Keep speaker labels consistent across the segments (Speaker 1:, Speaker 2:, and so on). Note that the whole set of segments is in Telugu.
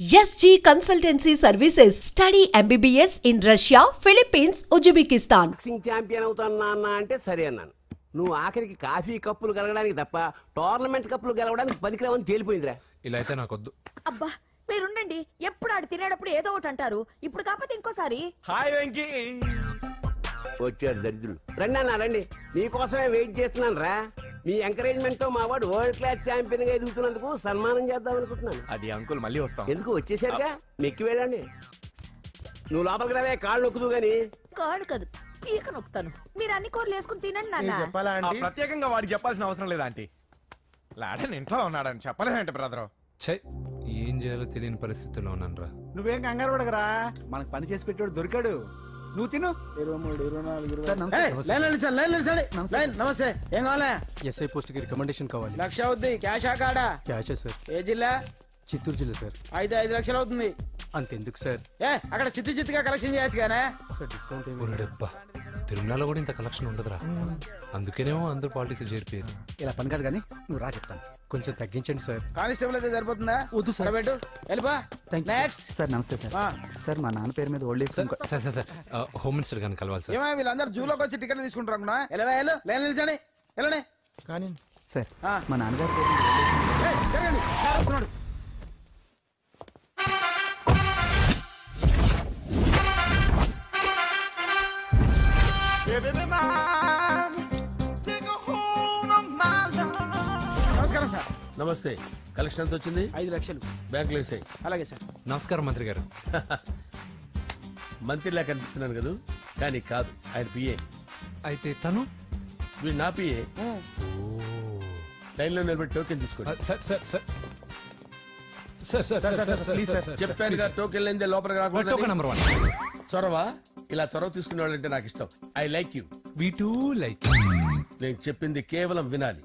Speaker 1: SG Consultancy Services. Study MBBS in Russia, Philippines, Uzbekistan.
Speaker 2: Boxing champion అవుతానా అంటే సరే అన్నాను. నువ్వు ఆఖరికి కాఫీ కప్పులు గెలవడానికి తప్ప టోర్నమెంట్ కప్పులు గెలవడానికి పనికిరావని తేలిపోయిందిరా.
Speaker 3: ఇలా అయితే నాకొద్దు.
Speaker 4: అబ్బా మీరుండండి, ఎప్పుడు ఆడు తినేటప్పుడు ఏదో ఒకటి అంటారు. ఇప్పుడు కాకపోతే ఇంకోసారి.
Speaker 2: హాయ్ వెంకీ, వచ్చాడు దరిద్రులు. రండి అన్న రండి, మీకోసమే వెయిట్ చేస్తున్నాను రా. మీ ఎంకరేజ్మెంట్ తో మా వాడు వరల్డ్ క్లాస్ ఛాంపియన్ గా ఎదుగుతున్నందుకు సన్మానం చేద్దాం అనుకుంటున్నాను.
Speaker 5: అది అంకుల్ మళ్ళీ వస్తాం.
Speaker 2: ఎందుకు వచ్చేసరిగా మెక్కి వెళ్ళండి. నువ్వు లోపలికి రావే, కాళ్ళు నొక్కుదు గాని.
Speaker 4: కాళ్ళు కాదు, పీక నొక్కుతాను. మీరు అన్ని కూరలు వేసుకుని తినండి నాన్న.
Speaker 5: ప్రత్యేకంగా వాడికి చెప్పాల్సిన అవసరం లేదా ఆంటీ? లాడన్ ఇంట్లో ఉన్నాడని చెప్పలేదంటే బ్రదర్.
Speaker 3: ఛై, ఏం చేయాలో తెలియని పరిస్థితుల్లో ఉన్నాను రా.
Speaker 6: నువ్వేం కంగారు పడకరా, మనకు పని చేసి పెట్టాడు దొరికాడు. నువ్వు తిను. 23, 24 నమస్తే. ఏం కావాలా?
Speaker 7: ఎస్ఐ పోస్ట్ కి రికమెండేషన్ కావాలి.
Speaker 6: 1,00,000 అవుద్ది. క్యాష్ ఆ కార్డా?
Speaker 7: Cash sir.
Speaker 6: ఏ జిల్లా?
Speaker 7: చిత్తూరు జిల్లా సార్.
Speaker 6: అయితే 5 లక్షలు అవుతుంది.
Speaker 7: అంతెందుకు సార్?
Speaker 6: అక్కడ చిత్తుగా కలెక్షన్ చేయొచ్చు కానీ
Speaker 7: సార్ డిస్కౌంట్ ఏమి?
Speaker 3: ఒరేడబ్బా, తిరుమలలో కూడా ఇంత కలెక్షన్ ఉండదురా. అందుకేనేమో అందరూ పాలిటిక్స్ చేరిపోయేది.
Speaker 6: ఇలా పని కాదు కానీ నువ్వు రా చెప్తాను.
Speaker 7: కొంచెం తగ్గించండి సార్.
Speaker 6: కానిస్టేబుల్ అయితే సరిపోతుందా?
Speaker 7: వద్దు సార్.
Speaker 6: పెట్టు వెళ్ళిపా.
Speaker 7: నెక్స్ట్
Speaker 6: సార్ నమస్తే సార్. సార్ మా నాన్న పేరు మీద old age
Speaker 3: sir sir sir sir, home minister గారిని కలవాలి సార్.
Speaker 6: ఏమో వీళ్ళందరూ జూలోకి వచ్చి టికెట్లు తీసుకుంటారు అనుకున్నా. లైన్ నిలిచండి, వెళ్ళండి.
Speaker 7: కానీ
Speaker 6: సార్
Speaker 7: మా నాన్నగారు
Speaker 6: జరగండి, సార్ వస్తున్నాడు. నమస్కారం సార్.
Speaker 2: నమస్తే. కలెక్షన్ ఎంత వచ్చింది?
Speaker 6: 5 లక్షలు.
Speaker 2: బ్యాంకులో వేసాయి.
Speaker 6: అలాగే సార్.
Speaker 3: నమస్కారం మంత్రి గారు.
Speaker 2: మంత్రిలా కనిపిస్తున్నాను కదా, కానీ కాదు, ఆయన పిఏ.
Speaker 3: అయితే తను
Speaker 2: వీడు నా పిఏ. లైన్లో నిలబడి టోకెన్ తీసుకోండి.
Speaker 3: Sir sir sir sir sir sir
Speaker 7: please sir.
Speaker 2: చెప్పాను కదా, టోకెన్ లేనిదే లోపలికి
Speaker 3: టోకెన్
Speaker 2: రాకూడదు.
Speaker 3: నెంబర్ 1.
Speaker 2: చొరవ, ఇలా చొరవ తీసుకునే వాళ్ళంటే నాకు ఇష్టం. I like you.
Speaker 3: We two like.
Speaker 2: నేను చెప్పింది కేవలం వినాలి,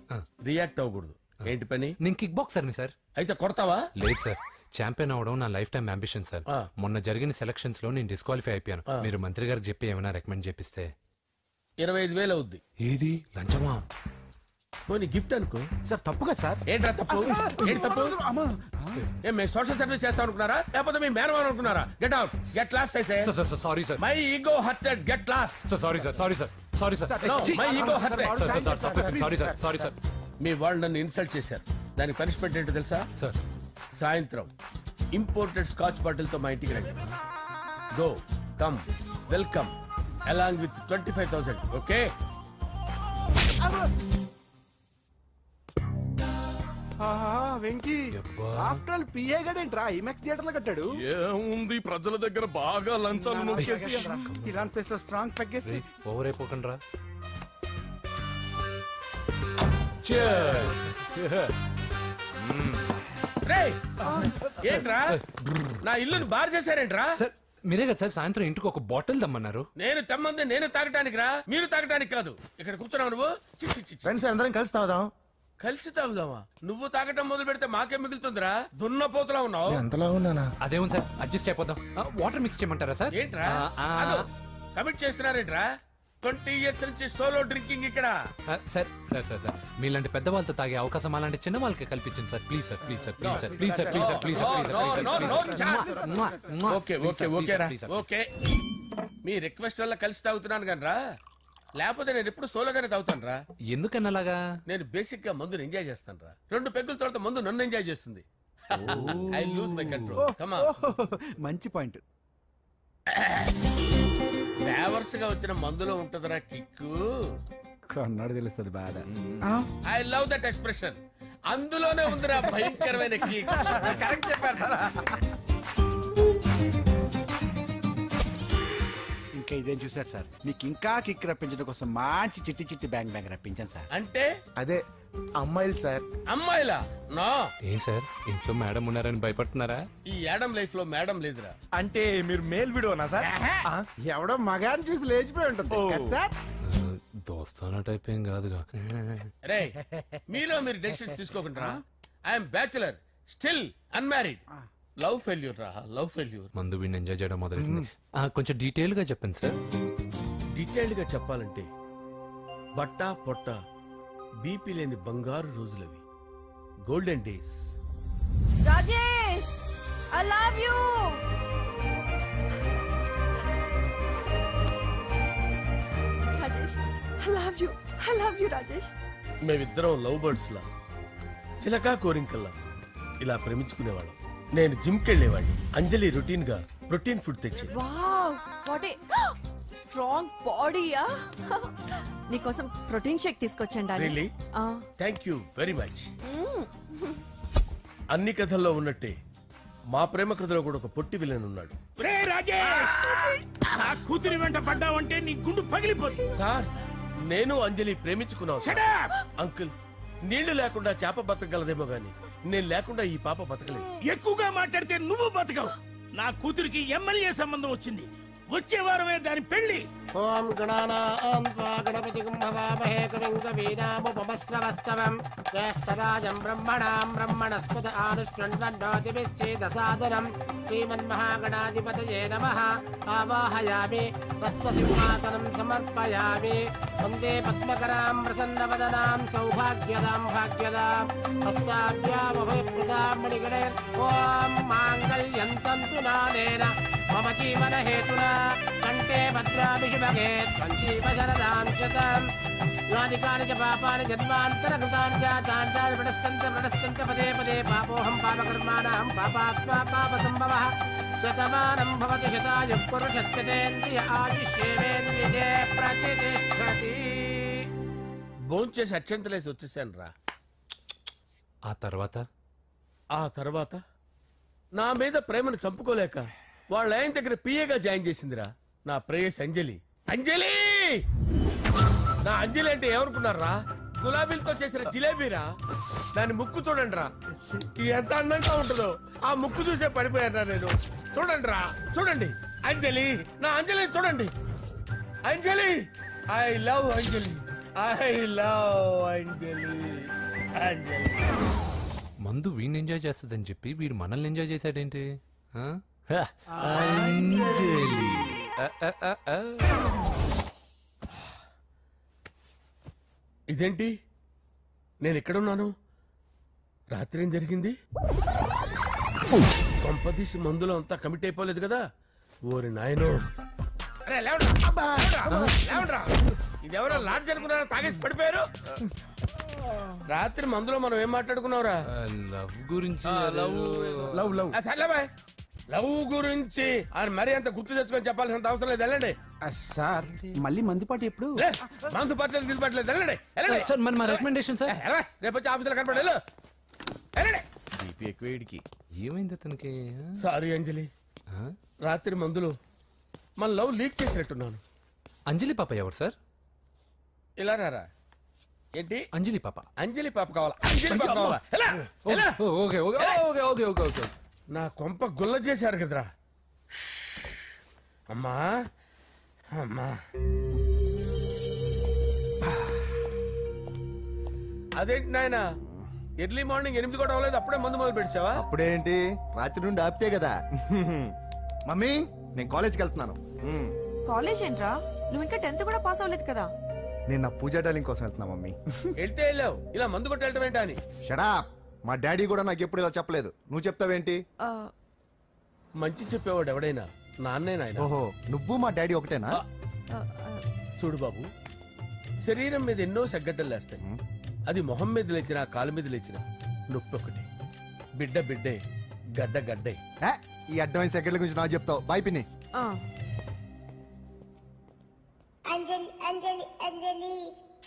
Speaker 2: రియాక్ట్ అవ్వకూడదు. ఏంటి పని?
Speaker 3: నేను కిక్ బాక్సర్ని సార్.
Speaker 2: అయితే కొడతావా?
Speaker 3: లేదు సార్, ఛాంపియన్ అవడం నా లైఫ్ టైం అంబిషన్ సార్.
Speaker 2: ఆ.
Speaker 3: మొన్న జరిగిన సెలక్షన్స్ లో నేను డిస్క్వాలిఫై అయిపోయాను. మీరు మంత్రి గారికి చెప్పి ఏమైనా రికమెండ్ చేపిస్తే.
Speaker 2: 25,000 అవుద్ది.
Speaker 3: ఏది లంచమా?
Speaker 2: పోనీ గిఫ్ట్ అనుకో.
Speaker 6: సార్ తప్పు కదా సార్.
Speaker 2: ఏంట్రా తప్పు? ఏంటి తప్పు? ఏం మేము సోషల్ సర్వీస్ చేస్తాం అనుకున్నారా, లేకపోతే మీ మేనమాన్ అనుకున్నారా? Get out, get lost.
Speaker 3: Sir sir sir sorry sir.
Speaker 2: My ego hurted, get lost.
Speaker 3: Sir sorry sir, sorry sir, sorry sir.
Speaker 2: My ego hurted.
Speaker 3: Sorry sir, sorry sir.
Speaker 2: మీ వాళ్ళు నన్ను ఇన్సల్ట్ చేశారు. దానికి పనిష్మెంట్ ఏంటో తెలుసా?
Speaker 3: సార్
Speaker 2: సాయంత్రం ఇంపోర్టెడ్ స్కాచ్ బాటిల్ తో మా ఇంటికి రండి. Go come welcome along with 25,000. Okay?
Speaker 6: Venky after all PA గడేంట్రా ఇమెక్స్ థియేటర్ లో కట్టాడు.
Speaker 5: ఏముంది, ప్రజల దగ్గర బాగా లంచాలు నొక్కేసి
Speaker 6: ఇరాన్ ప్లేస్ లో స్ట్రాంగ్ తగ్గేస్తే
Speaker 3: ఓవర్ అయిపోకండి రా.
Speaker 2: రేయ్, ఏంట్రా నా ఇల్లుని బార్ చేశారేంట్రా?
Speaker 3: సార్ మీరే కదా సార్ సాయంత్రం ఇంటికి ఒక బాటిల్ దమ్మన్నారు.
Speaker 2: నేను తెమ్మంది నేను తాగటానికి రా, మీరు తాగటానికి కాదు. ఇక్కడ కూర్చున్నావు నువ్వు. చి, చి, చి, చి.
Speaker 6: ఫ్రెండ్స్ అందరం కలిసి తాగుదాం.
Speaker 2: కలిసి తాగుదామా? నువ్వు తాగటం మొదలు పెడితే మాకే మిగులుతుందిరా. దున్నపోతులా ఉన్నావు.
Speaker 6: ఎంతలా ఉన్నానా?
Speaker 3: అదేమో సార్, అడ్జస్ట్ అయిపోదాం. వాటర్ మిక్స్ చేయమంటారా సార్?
Speaker 2: ఏంట్రా కమిట్ చేస్తున్నారేంట్రా? 20 years నుంచి సోలో డ్రింకింగ్ ఇక్కడ.
Speaker 3: సార్ సార్ సార్ సార్ మీలాంటి పెద్ద వాళ్ళతో తాగే అవకాశం అలాంటి చిన్న వాళ్ళకి కల్పించండి sir. Please sir, please sir, please sir, please sir, please sir, please sir.
Speaker 2: Okay okay okay రా, ఓకే. మీ రిక్వెస్ట్ వల్ల కలిసి తాగుతున్నాను కానీ రా, లేకపోతే నేను ఎప్పుడు సోలోగానే తాగుతాను రా.
Speaker 3: ఎందుకన్నా అలాగా? నేను
Speaker 2: బేసిక్ గా మందుని ఎంజాయ్ చేస్తాను రా. 2 పెగ్గుల తర్వాత మందు నన్ను ఎంజాయ్ చేస్తుంది. I lose my control. Come on.
Speaker 6: మంచి పాయింట్.
Speaker 2: ఫ్లేవర్స్ గా వచ్చిన మందులో ఉంటదిరా కిక్కు.
Speaker 6: కన్నాడు తెలుస్తుంది బాధ.
Speaker 2: I love that expression. అందులోనే ఉందిరా భయంకరమైన కిక్. కరెక్ట్ చెప్పారు సార్.
Speaker 6: ఇంకా ఇదేం చూసారు సార్, మీకు ఇంకా కిక్ రప్పించడం కోసం మంచి చిట్టి చిట్టి బ్యాంగ్ బ్యాంగ్ రప్పించాను సార్.
Speaker 2: అంటే
Speaker 6: అదే అమ్మాయిలు సార్.
Speaker 2: అమ్మాయిలా? నో.
Speaker 3: ఏం సార్ ఇంట్లో మేడం ఉన్నారని భయపడుతున్నారా?
Speaker 2: ఈ యాడమ్ లైఫ్ లో మేడం లేదురా.
Speaker 5: అంటే మీరు మేల్ వీడియోనా సార్?
Speaker 6: ఎవడో మగాన్ని చూసి లేచిపోయి ఉంటుంది కదా సార్.
Speaker 3: దోస్తానా టైప్ ఏం కాదుగా.
Speaker 2: రే, మీలో మీరు డెసిషన్స్ తీసుకోకుండా. I'm bachelor, still unmarried. Love failure రా, లవ్ ఫెయిల్యూర్.
Speaker 3: మందు వీడిని ఎంజాయ్ చేయడం మొదలైంది. కొంచెం డీటెయిల్ గా చెప్పండి సార్.
Speaker 2: డీటెయిల్డ్ గా చెప్పాలంటే బట్టా పొట్ట బీపీ లేని బంగారు రోజులవి, golden days.
Speaker 4: Rajesh I love you. Rajesh I love you. I love you Rajesh.
Speaker 8: మేమిద్దరం లవ్ బర్డ్స్ లా చిలకా కోరింకల్లా ఇలా ప్రేమించుకునేవాళ్ళం. నేను జిమ్ కెళ్ళేవాడిని, అంజలి రొటీన్ గా ప్రోటీన్ ఫుడ్ తెచ్చేది.
Speaker 4: వావ్ వాట్ ఏ స్ట్రాంగ్ బాడీయా. నీకోసం ప్రోటీన్ షేక్ తీసుకొచ్చండి.
Speaker 8: Really thank you very much. అన్ని కథల్లో ఉన్నట్టే మా ప్రేమ కథలో కూడా ఒక పొట్టి విలన్ ఉన్నాడు.
Speaker 2: కూతురి వెంట పడ్డావంటే నీ గుండు పగిలిపోతుంది.
Speaker 8: సార్ నేను అంజలి ప్రేమించుకున్నావు సార్. అంకుల్ నీళ్లు లేకుండా చేప బతకగలదేమో గాని నేను లేకుండా ఈ పాప బతకలేదు.
Speaker 2: ఎక్కువగా మాట్లాడితే నువ్వు బతకవు. నా కూతురికి ఎమ్మెల్యే సంబంధం వచ్చింది. వచ్చే వారమే దాని పెళ్లి.
Speaker 9: ఓం గణానాం త్వా గణపతిం భవామహే కవిం కవీనాముపమస్రవస్తవం జ్యేష్ఠరాజం బ్రహ్మణాం బ్రహ్మణస్పద ఆనుష్ణ్వన్నోతిభిశ్చేదసాదనం శ్రీమన్మహాగణాధిపతయే నమః. ఆవాహయామి తత్వసింహాసనం సమర్పయామి. వందే పద్మకరాం ప్రసన్నవదనాం సౌభాగ్యదాం భాగ్యదాం హస్తాభ్యామభయప్రదాం మణిగణైర్. ఓం మాంగళ్యం తంతు నానేన మమ జీవన హేతునా కంటే భద్రాభి శుభగే సంజీవ శరదాం శతం. యానికాని చ పాపాని జన్మాంతరకృతాని చ తాని ప్రణశ్యంత పదే పదే పాపోహం పాపకర్మాణం పాపాత్మా పాపసంభవః. శతమానం భవతి శతాయుః పురుషస్యేంద్రియ ఆయుష్యేవేంద్రియే ప్రతిష్ఠతి.
Speaker 8: భోంచేసి అక్షంతలేసి వచ్చేసాను రా. ఆ తర్వాత నా మీద ప్రేమను చంపుకోలేక వాళ్ళ ఆయన దగ్గర పిఏగా జాయిన్ చేసిందిరా నా ప్రేయస్ అంజలి. అంజలి నా అంజలి అంటే ఏమనుకున్నారా? గులాబీలతో చేసిన జిలేబీరా. దాని ముక్కు చూడండి రా, ఎంత అందంగా ఉంటుందో. ఆ ముక్కు చూసే పడిపోయారా నేను. చూడండి రా, చూడండి అంజలి, నా అంజలి చూడండి. Anjali I love Anjali, I love Anjali. Anjali
Speaker 3: మందు వీడిని ఎంజాయ్ చేస్తుందని చెప్పి వీడు మనల్ని ఎంజాయ్ చేశాడేంటి?
Speaker 8: ఇదేంటి నేను ఎక్కడున్నాను? రాత్రి ఏం జరిగింది? కొంపదీసి మందులో అంతా కమిట్ అయిపోలేదు కదా? ఓరి నాయనో, ఇదెవరో లాడ్జ్ అనుకున్నారా? తాగేసి పడిపోయారు. రాత్రి మందులో మనం ఏం మాట్లాడుకున్నావురా?
Speaker 3: లవ్ గురించి.
Speaker 8: లవ్ గురించి అని మరీ అంత గుర్తు తెచ్చుకొని చెప్పాల్సినంత అవసరం లేదు. వెళ్ళండి
Speaker 6: సార్ మళ్ళీ మందుపాటి ఎప్పుడు?
Speaker 8: మందు పట్టలేదు తీసుపట్టలేదు. వెళ్ళండి
Speaker 3: సార్ మన రికమెండేషన్ సార్.
Speaker 8: రేపు వచ్చి ఆఫీసులో కనపడి వెళ్ళండి.
Speaker 3: ఏమైంది అతనికి?
Speaker 8: సారీ అంజలి, రాత్రి మందులో మన లవ్ లీక్ చేసినట్టున్నాను.
Speaker 3: అంజలి పాప ఎవరు సార్?
Speaker 8: ఇలా రారా. ఏంటి
Speaker 3: అంజలి పాప?
Speaker 8: అంజలి పాప కావాలా? అంజలి పాప కావాలా?
Speaker 3: Okay okay okay okay okay okay.
Speaker 8: నా కొంప గుల్ల చేశారు కదరా. అమ్మా అమ్మా, అదేంటి నాయన ఎర్లీ మార్నింగ్ 8 కూడా అవ్వలేదు, అప్పుడే మందు మొదలు పెట్టావా?
Speaker 10: అప్పుడేంటి, రాత్రి నుండి ఆపితే కదా. మమ్మీ నేను కాలేజ్కి వెళ్తున్నాను.
Speaker 4: కాలేజ్ ఏంట్రా? నువ్వు ఇంకా 10th కూడా పాస్ అవ్వలేదు కదా.
Speaker 10: నేను నా పూజా డాలింగ్ కోసం వెళ్తున్నా మమ్మీ.
Speaker 8: వెళ్తే వెళ్ళావు, ఇలా మందు కొట్టి వెళ్ళటం ఏంటా అని.
Speaker 10: షడా, మా డాడీ కూడా నాకు ఎప్పుడు ఇలా చెప్పలేదు. నువ్వు చెప్తావేంటి?
Speaker 8: మంచి చెప్పేవాడు ఎవడైనా నాన్నే నాయన.
Speaker 10: ఓహో, నువ్వు మా డాడీ ఒకటేనా?
Speaker 8: చూడు బాబు, శరీరం మీద ఎన్నో సగ్గడ్డలు లేస్తాయి. అది మొహం మీద లేచినా కాలు మీద లేచినా నొప్పి ఒకటి. బిడ్డ బిడ్డే, గడ్డ గడ్డే.
Speaker 10: ఈ అడ్వాన్స్ సెకండ్ల గురించి నాకు చెప్తావు. బాయ్ పిన్ని.
Speaker 11: అంజలి అంజలి అంజలి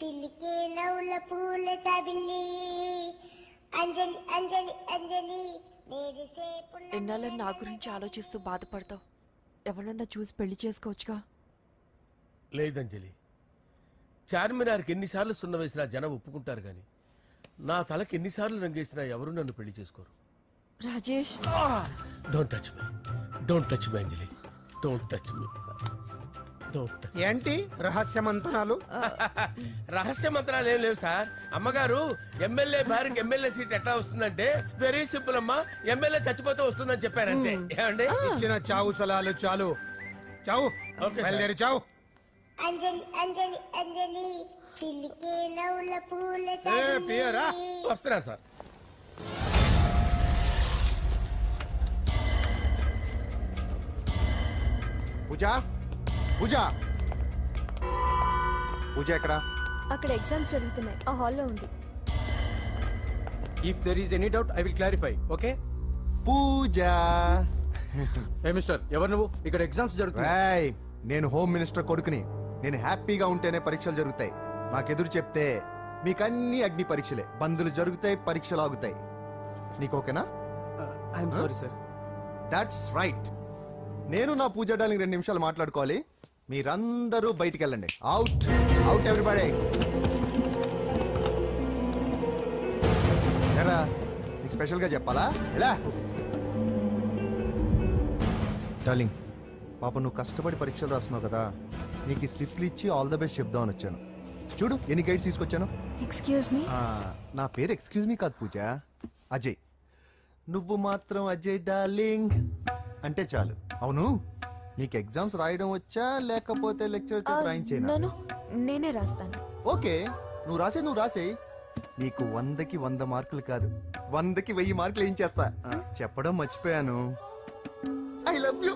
Speaker 11: పిల్లికే నవ్వుల పూల తబిల్లి. అంజలి అంజలి అంజలి
Speaker 4: ఎన్నాళ్ళని నా గురించి ఆలోచిస్తూ బాధపడతావు? ఎవరన్నా చూసి పెళ్లి చేసుకోవచ్చుగా.
Speaker 8: లేదంజలి, చార్మినార్కి ఎన్నిసార్లు సున్న వేసినా జనం ఒప్పుకుంటారు గాని నా తలకి ఎన్నిసార్లు రంగేసినా ఎవరు నన్ను పెళ్లి చేసుకోరు.
Speaker 4: Rajesh,
Speaker 8: don't touch me, don't touch me Anjali, don't touch me.
Speaker 7: ఏంటి రహస్య మంత్రాలు?
Speaker 8: రహస్య మంత్రాలు ఏం లేవు సార్. అమ్మగారు ఎమ్మెల్యే భార్యకి ఎమ్మెల్యే సీట్ ఎట్లా వస్తుందంటే వెరీ సింపుల్ అమ్మా, ఎమ్మెల్యే చచ్చిపోతే వస్తుందని చెప్పారంటే. ఏమండి,
Speaker 7: ఇచ్చిన చావు సలాలు చాలు. చావు, బయలుదేరి చావు.
Speaker 11: అంజలి అంజలి అంజలి పిల్లికే నవ్వుల పూల తబిల్లి.
Speaker 8: వస్తున్నాను సార్.
Speaker 10: పూజ పూజ పూజ ఎక్కడ?
Speaker 12: అక్కడ ఎగ్జామ్స్ జరుగుతున్నాయి, ఆ హాల్లో ఉంది.
Speaker 13: If there is any doubt I will clarify. Okay
Speaker 10: Pooja.
Speaker 13: ఏ మిస్టర్, ఎవరు నువ్వు? ఇక్కడ ఎగ్జామ్స్ జరుగుతున్నాయి.
Speaker 10: నేను హోమ్ మినిస్టర్ కొడుకుని. నేను హ్యాపీగా ఉంటేనే పరీక్షలు జరుగుతాయి. నాకెదురు చెప్తే మీకన్నీ అగ్ని పరీక్షలే. బందులు జరుగుతాయి, పరీక్షలు ఆగుతాయి. నీకు ఓకేనా?
Speaker 13: I'm sorry sir.
Speaker 10: That's right. నేను నా పూజ డార్లింగ్ 2 నిమిషాలు మాట్లాడుకోవాలి. మీరందరూ బయటికి వెళ్ళండి. Out out everybody. ఎరా నీకు స్పెషల్గా చెప్పాలా? ఎలా డార్లింగ్, పాప నువ్వు కష్టపడి పరీక్షలు రాస్తున్నావు కదా, నీకు ఈ స్లిప్లు ఇచ్చి ఆల్ ద బెస్ట్ చెప్దామని వచ్చాను. చూడు ఎన్ని గైడ్స్ తీసుకొచ్చాను.
Speaker 12: Excuse me.
Speaker 10: నా పేరు ఎక్స్క్యూజ్ మీ కాదు పూజ, అజయ్. నువ్వు మాత్రం అజయ్ డార్లింగ్ అంటే చాలు. అవును, నీకు ఎగ్జామ్స్ రాయడం వచ్చా లేకపోతే లెక్చర్ రాయించేనా?
Speaker 12: నేనే రాస్తాను.
Speaker 10: ఓకే, నువ్వు రాసే. నీకు 100కి 100 మార్కులు కాదు, 100కి 1000 మార్కులు ఏం చేస్తా. చెప్పడం మర్చిపోయాను, ఐ లవ్ యూ.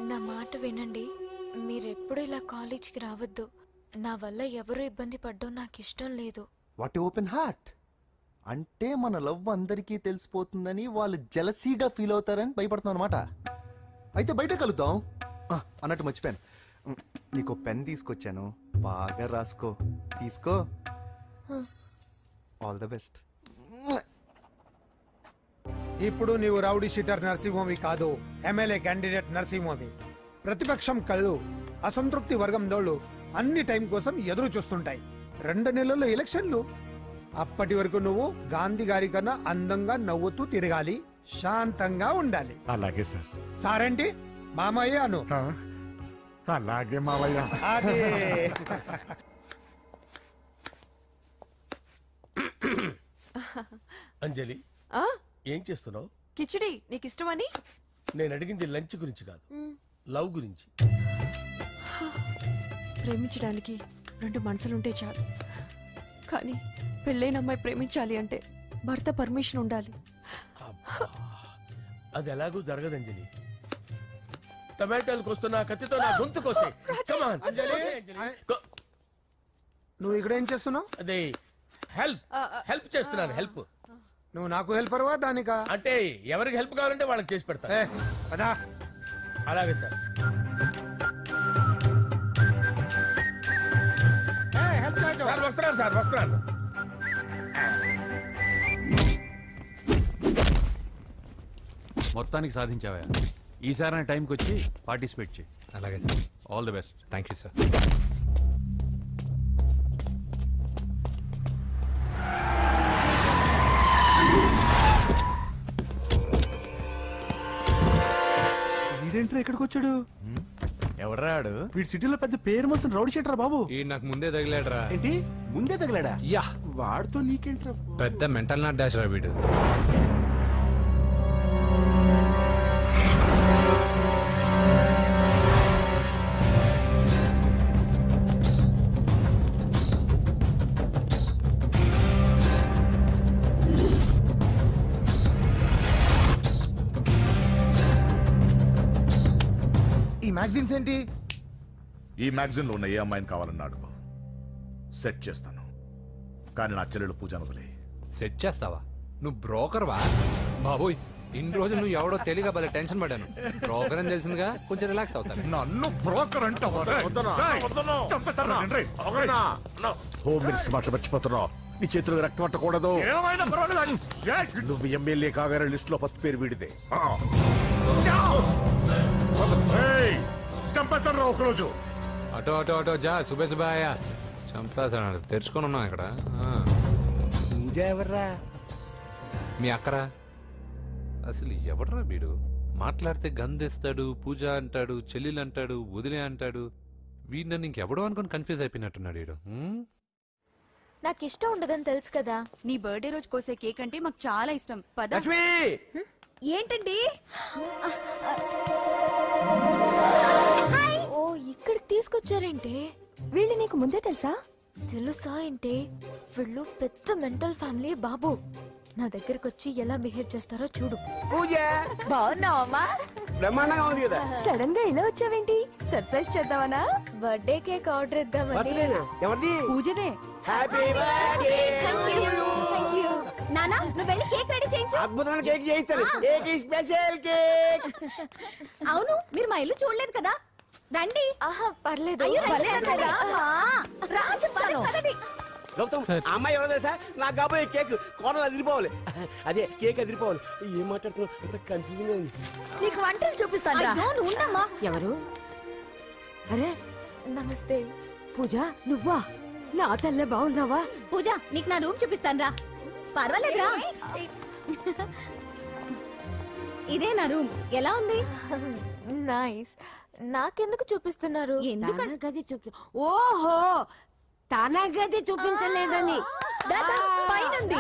Speaker 12: నా మాట వినండి, మీరెప్పుడు ఇలా కాలేజ్కి రావద్దు. నా వల్ల ఎవరు ఇబ్బంది పడ్డం నాకు ఇష్టం లేదు.
Speaker 10: వాట్ ఓపెన్ హార్ట్ అంటే మన లవ్ అందరికీ తెలిసిపోతుందని వాళ్ళు జలసీగా ఫీల్ అవుతారని భయపడుతున్నాను అనమాట. అయితే బయట కలుద్దాం. అన్నట్టు మర్చిపోయాను, నీకు పెన్ తీసుకొచ్చాను, బాగా రాసుకో. తీసుకో. All the best.
Speaker 7: ఇప్పుడు నీవు రౌడీ షీటర్ నరసింహవి కాదు, ఎమ్మెల్యే క్యాండిడేట్ నరసింహవి. ప్రతిపక్షం కళ్ళు అసంతృప్తి వర్గం నోళ్ళు అన్ని టైం కోసం ఎదురు చూస్తుంటాయి. 2 నెలల్లో ఎలక్షన్లు. అప్పటి వరకు నువ్వు గాంధీ గారి కన్నా అందంగా నవ్వుతూ తిరగాలి, శాంతంగా ఉండాలి.
Speaker 14: అలాగే సార్.
Speaker 7: సారేంటి మామయ్య అను.
Speaker 14: అలాగే మావయ్య.
Speaker 8: అంజలి, ఏం చేస్తున్నావు?
Speaker 4: కిచిడి నీకు ఇష్టమని.
Speaker 8: నేను అడిగింది లంచ్ గురించి కాదు, లవ్ గురించి.
Speaker 4: ప్రేమించడానికి 2 మనసులుంటే చాలు, కానీ పెళ్ళైన అమ్మాయి ప్రేమించాలి అంటే భర్త పర్మిషన్ ఉండాలి.
Speaker 8: అది ఎలాగూ జరగదు అంజలి. టమాటాలకు వస్తున్న కత్తితో నా గొంతు కోసే.
Speaker 7: నువ్వు ఇక్కడ ఏం చేస్తున్నావు?
Speaker 8: అదే హెల్ప్ చేస్తున్నాను. హెల్ప్.
Speaker 7: నువ్వు నాకు హెల్పర్వా దానికా?
Speaker 8: అంటే ఎవరికి హెల్ప్ కావాలంటే వాళ్ళకి చేసి పెడతా. అలాగే సార్. వస్తున్నాను సార్, వస్తున్నాను.
Speaker 15: మొత్తానికి సాధించావా? ఈసారి టైంకి వచ్చి పార్టిసిపేట్ చేయి.
Speaker 3: అలాగే sir.
Speaker 15: All the best.
Speaker 3: Thank you sir.
Speaker 6: వీడేంట్రా ఇక్కడికి వచ్చాడు?
Speaker 5: ఎవడ్రాడు?
Speaker 6: వీడి సిటీలో పెద్ద పేరు మోసిన రౌడీ షీటర్ బాబు.
Speaker 3: ఈ నాకు ముందే తగిలాడరా.
Speaker 6: ఏంటి ముందే తగిలాడా?
Speaker 3: యా,
Speaker 6: వాడితో నీకేంట్రా?
Speaker 3: పెద్ద మెంటల్ నాట్ డాష్ రా వీడు.
Speaker 5: ఈ మ్యాగజైన్స్ ఏంటి?
Speaker 14: ఈ మ్యాగజైన్ లో ఉన్న ఏ అమ్మాయిని కావాలని అడుగు, సెట్ చేస్తాను. కానీ నా చెల్లెలు పూజను వదిలే.
Speaker 3: సెట్ చేస్తావా? నువ్వు బ్రోకర్ వా? బాబోయ్, ఇన్ని రోజులు నువ్వు ఎవడో తెలియక భలే టెన్షన్ పడ్డాను. బ్రోకర్ అని తెలిసిందిగా కొంచెం రిలాక్స్ అవుతాను.
Speaker 14: నన్ను బ్రోకర్ అంటావా?
Speaker 5: హోమ్ మినిస్టర్ మాట మర్చిపోతున్నావు. నీ చేతులకు రక్తం పట్టకూడదు. నువ్వు ఎమ్మెల్యే కాగానే లిస్ట్ లో ఫస్ట్ పేరు వీడిదే.
Speaker 14: చంపేస్తాను రా ఒకరోజు.
Speaker 3: అటో అటో అటో జా. సుబే సుబాయా చంపేస్తాడు. తెరుచుకొని ఉన్నాం ఇక్కడ.
Speaker 5: పూజ ఎవర్రా?
Speaker 3: మీ అక్కరా? అసలు ఎవడరా వీడు? మాట్లాడితే గంధేస్తాడు, పూజ అంటాడు, చెల్లెలు అంటాడు, వదిలే అంటాడు. వీడు నన్ను ఇంకెవడో అనుకుని కన్ఫ్యూజ్ అయిపోయినట్టున్నాడు వీడు.
Speaker 12: నాకు ఇష్టం ఉండదని తెలుసు కదా.
Speaker 16: నీ బర్త్డే రోజు కోసే కేక్ అంటే మాకు చాలా ఇష్టం. పద. ఏంటండి?
Speaker 12: ఓ, ఇక్కడికి తీసుకొచ్చారేంటి? వీళ్ళు నీకు ముందే తెలుసా? తెలుసా ఏంటి? వీళ్ళు పెద్ద మెంటల్ ఫ్యామిలీ బాబు. నా దగ్గరకు వచ్చి ఎలా బిహేవ్ చేస్తారో చూడు.
Speaker 4: బాగున్నావమ్మా?
Speaker 2: బ్రహ్మాండంగా ఉంది కదా.
Speaker 4: సడన్ గా ఇలా వచ్చావేంటి? సర్ప్రైజ్ చేద్దామనా?
Speaker 12: బర్త్డే కేక్ ఆర్డర్ ఇద్దామని.
Speaker 2: బర్త్డేనా? ఎవరిది?
Speaker 16: పూజదే.
Speaker 2: Happy birthday.
Speaker 16: నానా నువ్వు వెళ్ళి కేక్ రెడీ చేయించు.
Speaker 2: అద్భుతమైన కేక్ చేయిస్తాను. Cake special cake.
Speaker 16: అవును మీరు మా ఇల్లు చూడలేదు కదా, రండి.
Speaker 12: ఆహా పర్లేదు.
Speaker 16: అయ్యో, రండి. రా చెప్పాను.
Speaker 2: గౌతమ్ అమ్మాయి ఎవరో తెలుసా? నాకు కాబోయే కేక్ కోడలు అదిరిపోవాలి. అదే కేక్ అదిరిపోవాలి. ఏం మాట్లాడుతున్నావు? అంత కన్ఫ్యూజన్ గా ఉంది.
Speaker 4: నీకు వంటలు చూపిస్తాను. ఎవరు? అరే
Speaker 12: నమస్తే.
Speaker 4: పూజ నువ్వా? నా తల్లే బాగున్నావా?
Speaker 16: పూజ నీకు నా రూమ్ చూపిస్తాను రా. పర్వాలేదురా. ఇదే నా రూమ్. ఎలా ఉంది?
Speaker 12: నైస్. నాకెందుకు చూపిస్తున్నారు?
Speaker 4: గది చూపి. ఓహో తన గది చూపించలేదని. పైనుంది.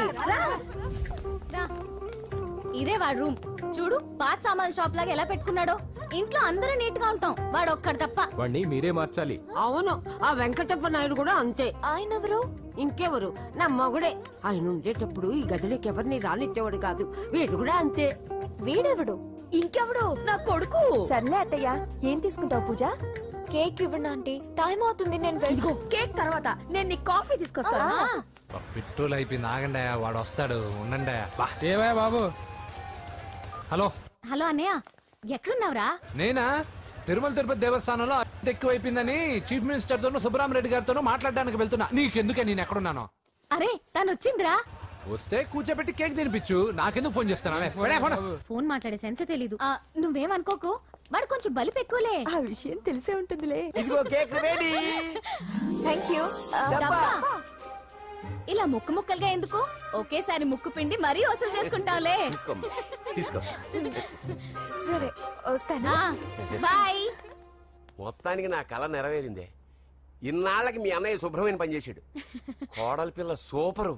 Speaker 16: ఇదే వాడు రూమ్. చూడు పాత సామాన్ షాప్ లాగా ఎలా పెట్టుకున్నాడో. ఇంట్లో అందరూ నీట్ గా ఉంటాం, వాడు ఒక్కడు తప్ప.
Speaker 17: వాడిని మీరే మార్చాలి.
Speaker 4: అవును ఆ వెంకటప్ప నాయుడు కూడా అంతే.
Speaker 12: ఆయన ఎవరు?
Speaker 4: ఇంకెవరు? నా మగుడే. ఆయన ఉండేటప్పుడు ఈ గదిలోకి ఎవరిని రానిచ్చేవాడు కాదు. వీడు కూడా అంతే.
Speaker 12: వీడెవడు?
Speaker 4: ఇంకెవడు? నా కొడుకు.
Speaker 18: సర్లే అత్తయ్య, ఏం తీసుకుంటావు పూజ?
Speaker 12: కేక్ ఇవ్వండి ఆంటీ, టైం అవుతుంది. నేను
Speaker 4: కేక్ తర్వాత నేను నీ కాఫీ తీసుకొస్తాను.
Speaker 3: పెట్రోల్ అయిపోయింది. ఆగండి, వాడు వస్తాడు. ఉండండి.
Speaker 17: ఏవా బాబు.
Speaker 3: హలో
Speaker 16: హలో అన్నయ్య, ఎక్కడున్నావురా?
Speaker 3: నేనా? తిరుమల తిరుపతి దేవస్థానంలో అత్యంత ఎక్కువైపోయిందని చీఫ్ మినిస్టర్ తోనూ సుబ్రహ్మరెడ్డి గారితోనూ మాట్లాడడానికి వెళ్తున్నా. నీకెందుకే నేను ఎక్కడున్నాను?
Speaker 16: అరే తను వచ్చిందిరా.
Speaker 3: వస్తే కూర్చోబెట్టి కేక్ తినిపించు. నాకెందుకు ఫోన్ చేస్తున్నా?
Speaker 16: ఫోన్ మాట్లాడే సెన్స్ తెలీదు. నువ్వేమనుకోకు, వాడు కొంచెం బలిపు ఎక్కువలే.
Speaker 18: ఆ విషయం తెలిసే ఉంటుందిలే.
Speaker 2: ఇదిగో కేక్ రెడీ.
Speaker 12: Thank you.
Speaker 16: ఇలా ముక్కు ముక్కలుగా ఎందుకు? ఒకేసారి ముక్కు పిండి మరీ వసూలు చేసుకుంటావులే.
Speaker 2: తీసుకో.
Speaker 12: సరే వస్తానా?
Speaker 16: బాయ్.
Speaker 2: మొత్తానికి నా కళ నెరవేరిందే. ఇన్నాళ్ళకి మీ అన్నయ్య శుభ్రమైన పని చేశాడు. కోడలి పిల్ల సూపరు.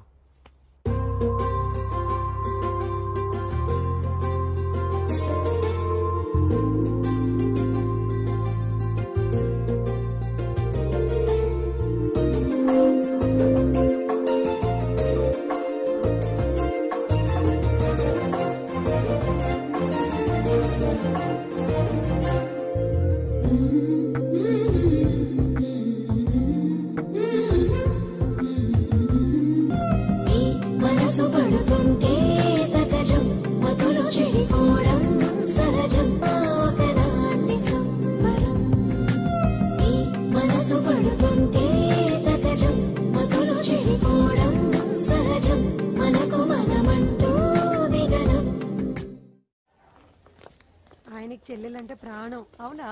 Speaker 4: ఆయనకి చెల్లెలంటే ప్రాణం. అవునా?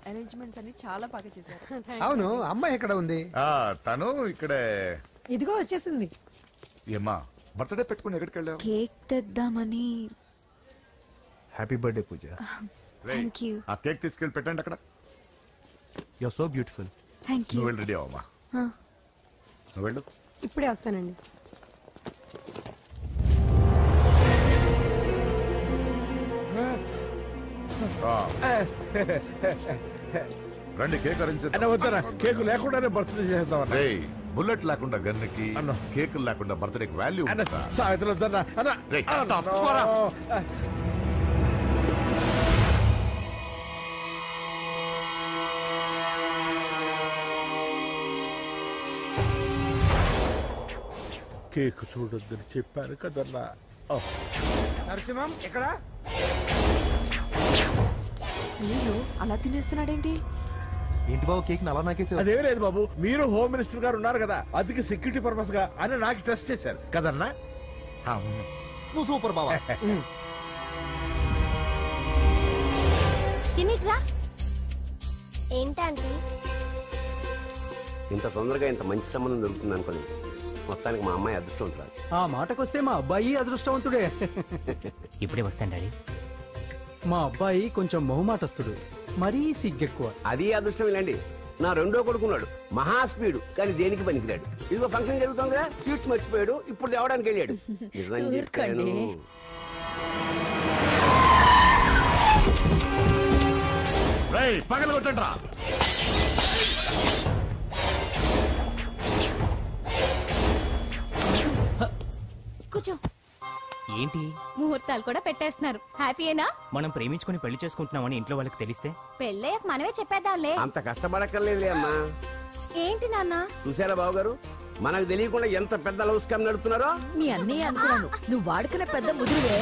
Speaker 4: అరేంజ్మెంట్స్ అన్ని చాలా బాగా చేశారు.
Speaker 7: అవును అమ్మాయి ఎక్కడ ఉంది?
Speaker 14: తను ఇక్కడే.
Speaker 4: ఇదిగో వచ్చేసింది.
Speaker 14: ఏమ్మా బర్త్డే పెట్టుకుని ఎక్కడికి వెళ్ళావు?
Speaker 12: కేక్ తెద్దామని.
Speaker 10: Happy birthday Pooja.
Speaker 12: Thank you.
Speaker 14: ఆ కేక్ తీసుకెళ్ళి పెట్టండి అక్కడ.
Speaker 10: You are so beautiful.
Speaker 12: Thank you.
Speaker 14: నువ్వు వెళ్ళి రెడీ అవ్వమ్మా. నువ్వు వెళ్ళు.
Speaker 4: ఇప్పుడే వస్తానండి.
Speaker 14: రండి కేక్ అరేంజ్
Speaker 5: వద్దరా, కేక్ లేకుండానే బర్త్డే చేద్దాం.
Speaker 14: బుల్లెట్ లేకుండా గన్నుకి, కేక్ లేకుండా బర్త్డేకి వాల్యూ.
Speaker 5: సాయంత్రం వద్దన్నా. కేక్ చూడొద్దని చెప్పాను కదన్నా.
Speaker 7: నరసింహం ఎక్కడ?
Speaker 4: మీరు అలా తినేస్తున్నాడేంటి?
Speaker 10: ఏంటి బాబు కేక్ అలా నాకేసావు?
Speaker 5: అదేం లేదు బాబు, మీరు హోమ్ మినిస్టర్ గారు ఉన్నారు కదా, అందుకే సెక్యూరిటీ పర్పస్ గా అని నాకు టెస్ట్ చేశారు కదన్నా.
Speaker 10: నువ్వు సూపర్ బాబా.
Speaker 16: చిన్నిట్రా.
Speaker 11: ఏంటంటే
Speaker 2: ఇంత తొందరగా ఇంత మంచి సంబంధం దొరుకుతుంది అనుకోలేదు. మొత్తానికి మా అమ్మాయి అదృష్టవంతురాలు.
Speaker 13: ఆ మాటకొస్తే మా అబ్బాయి అదృష్టవంతుడే.
Speaker 17: ఇప్పుడే వస్తాను డాడీ.
Speaker 13: మా అబ్బాయి కొంచెం మొహమాటస్తుడు, మరీ సిగ్గెక్కువ.
Speaker 2: అది అదృష్టం ఇలాండి. నా రెండో కొడుకున్నాడు, మహా స్పీడు, కానీ దేనికి పనికిరాడు. ఇదిగో ఫంక్షన్ జరుగుతుంది కదా, స్వీట్స్ మర్చిపోయాడు, ఇప్పుడు తేవడానికి వెళ్ళాడు. నిజం చెప్పాను.
Speaker 14: పగల కొట్టండ్రా.
Speaker 16: కూర్చో.
Speaker 17: ఏంటి
Speaker 16: ముహూర్తాలు కూడా పెట్టేస్తున్నారు. హ్యాపీయేనా?
Speaker 17: మనం ప్రేమించుకుని పెళ్లి చేసుకుంటున్నామని ఇంట్లో వాళ్ళకి తెలిస్తే
Speaker 16: పెళ్ళయ్యాక మనమే చెప్పేద్దాంలే.
Speaker 2: అంత కష్టపడక్కర్లేదులే అమ్మా.
Speaker 16: ఏంటి నాన్న?
Speaker 2: చూసారా బాబు గారు, మనకు తెలియకుండా ఎంత పెద్ద లవ్ స్కామ్ నడుపుతున్నారో.
Speaker 18: మీ అన్నయ్య అనుకున్నాను, నువ్వు వాడుకునే పెద్ద ముదురువే.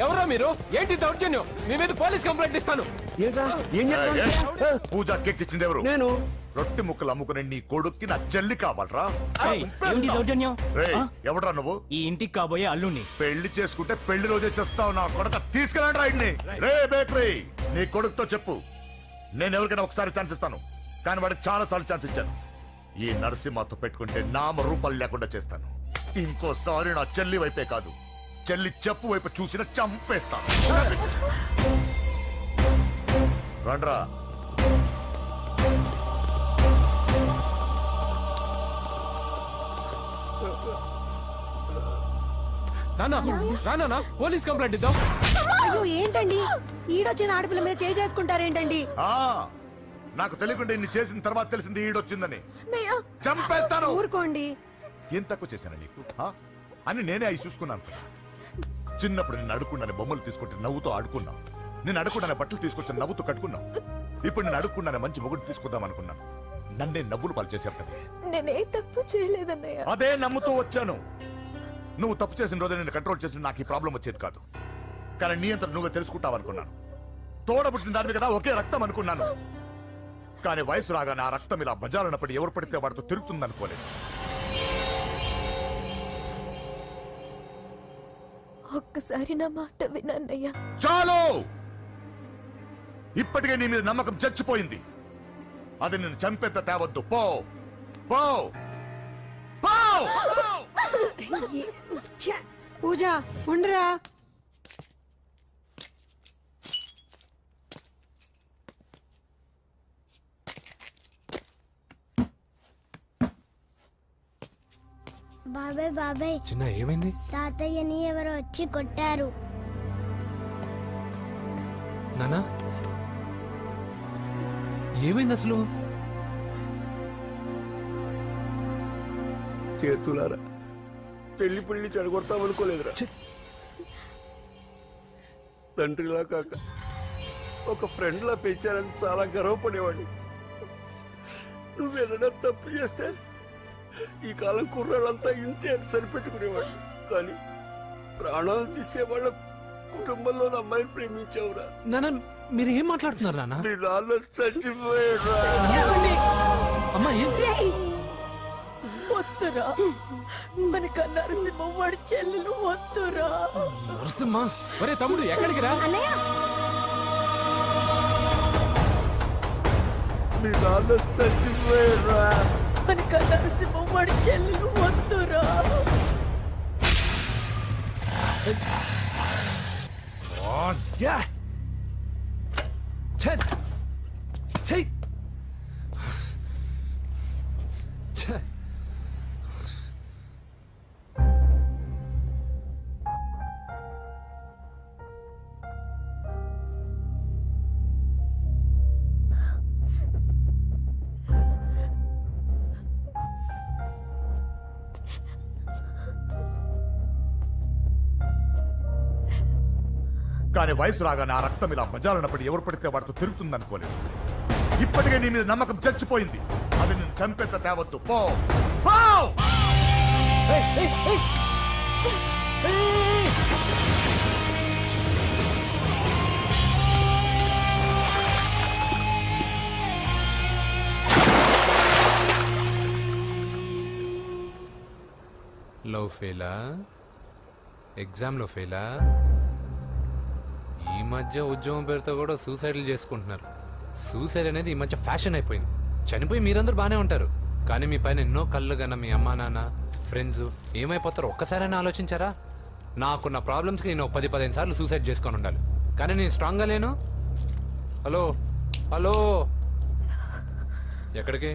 Speaker 17: ఎవరా మీరు? ఏంటి దౌర్జన్యం? మీ మీద పోలీస్ కంప్లైంట్ ఇస్తాను.
Speaker 14: పూజ కేక్ ఇచ్చింది ఎవరు?
Speaker 2: నేను.
Speaker 14: రొట్టె ముక్కలు అమ్ముకునే నీ కొడుక్కి నా చెల్లి కావాలరా?
Speaker 17: ఏంటి దౌర్జన్యం?
Speaker 14: ఎవడరా నువ్వు?
Speaker 17: ఈ ఇంటికి కాబోయే అల్లుని.
Speaker 14: పెళ్లి చేసుకుంటే పెళ్లి రోజే చేస్తావు నా కొడుక. తీసుకెళ్ళండి రైడ్ని. రే బేకరీ, నీ కొడుకుతో చెప్పు నేను ఎవరికైనా ఒకసారి ఛాన్స్ ఇస్తాను, కానీ వాడికి చాలా సార్లు ఛాన్స్ ఇచ్చాను. ఈ నరసింహతో పెట్టుకుంటే నామ రూపాలు లేకుండా చేస్తాను. ఇంకోసారి నా చెల్లి వైపే కాదు, చెల్లి చెప్పు వైపు చూసిన చంపేస్తాను. రండ్రా.
Speaker 17: రానా పోలీస్ కంప్లైంట్ ఇద్దాం.
Speaker 18: అయ్యో ఏంటండి, ఈడొచ్చిన ఆడపిల్ల మీద చేసుకుంటారేంటండి?
Speaker 14: నాకు తెలియకుండా ఇన్ని చేసిన తర్వాత తెలిసింది ఈడొచ్చిందని. చంపేస్తాను.
Speaker 18: ఊరుకోండి.
Speaker 14: ఏం తక్కువ చేశాను నీకు అని నేనే అవి చూసుకున్నాను. చిన్నప్పుడు నేను అడుక్కున్నాను బొమ్మలు తీసుకుంటే నవ్వుతో ఆడుకున్నావు. నేను అడుక్కున్నాను బట్టలు తీసుకొచ్చి నవ్వుతూ కట్టుకున్నావు. ఇప్పుడు నేను అడుక్కున్నాను మంచి మొగుడు తీసుకుందాం అనుకున్నాను. నన్నే నవ్వులు పాలు చేశారు కదా.
Speaker 12: నేనే తప్పు చేయలేదన్నయ్య.
Speaker 14: అదే నమ్ముతూ వచ్చాను. నువ్వు తప్పు చేసిన రోజు నేను కంట్రోల్ చేసిన నాకు ఈ ప్రాబ్లం వచ్చేది కాదు. కానీ నీ అంతా నువ్వే తెలుసుకుంటావు అనుకున్నాను. తోడబుట్టిన దాని కదా ఒకే రక్తం అనుకున్నాను. కానీ వయసు రాగానే ఆ రక్తం ఇలా బజారున్నప్పుడు ఎవరు పడితే వాడితో తిరుగుతుంది అనుకోలేదు.
Speaker 12: ఒక్కసారి నా మాట వినన్నయ్య.
Speaker 14: చాలు. ఇప్పటికే నీ మీద నమ్మకం చచ్చిపోయింది. అది నేను చంపేంత తేవద్దు. పో పో పో.
Speaker 18: పూజ ఉండరా.
Speaker 11: బాబాయ్ బాబాయ్,
Speaker 3: చిన్న ఏమైంది?
Speaker 11: తాతయ్యని ఎవరో వచ్చి కొట్టారు.
Speaker 3: నానా ఏమైంది అసలు?
Speaker 2: చేతులారా పెళ్లి పెళ్లి చెడగొడతామనుకోలేదురా. తండ్రిలా కాక ఒక ఫ్రెండ్లా పెంచారని చాలా గర్వపడేవాడిని. నువ్వేదైనా తప్పు చేస్తే ఈ కాలం కుర్రాళ్ళంతా ఇంతే అని సరిపెట్టుకునేవాడు. కానీ ప్రాణాలు తీసేవాళ్ళ కుటుంబంలో అమ్మాయిని ప్రేమించావురా.
Speaker 3: నాన్న మీరు ఏం మాట్లాడుతున్నారు నాన్న?
Speaker 2: నీ నాన్న చచ్చిపోయాడురా.
Speaker 3: అమ్మా
Speaker 18: వద్దురా, మనక నరసింహ వాడి చెల్లెలు వద్దురా.
Speaker 3: నరసింహ ఒరే తమ్ముడు ఎక్కడికి రా.
Speaker 2: నీ నాన్న చచ్చిపోయాడురా.
Speaker 18: మనక నరసింహ వాడి చెల్లెలు వద్దురా.
Speaker 14: కానీ వయసు రాగానే ఆ రక్తం ఇలా బజారున్నప్పుడు ఎవరు పడితే వాడితో తిరుగుతుంది అనుకోలేదు. ఇప్పటికే నీ మీద నమ్మకం చచ్చిపోయింది. అది నేను చంపేంత తేవద్దు. పో పో.
Speaker 3: లవ్ ఫెయిలా? ఎగ్జామ్లో ఫెయిలా? ఈ మధ్య ఉద్యోగం పేరుతో కూడా సూసైడ్లు చేసుకుంటున్నారు. సూసైడ్ అనేది ఈ మధ్య ఫ్యాషన్ అయిపోయింది. చనిపోయి మీరందరూ బాగానే ఉంటారు, కానీ మీ పైన ఎన్నో కళ్ళు కన్నా మీ అమ్మా నాన్న ఫ్రెండ్స్ ఏమైపోతారో ఒక్కసారైనా ఆలోచించారా? నాకున్న ప్రాబ్లమ్స్కి నేను 10-15 సార్లు సూసైడ్ చేసుకొని ఉండాలి, కానీ నేను స్ట్రాంగ్గా లేను. హలో హలో, ఎక్కడికి?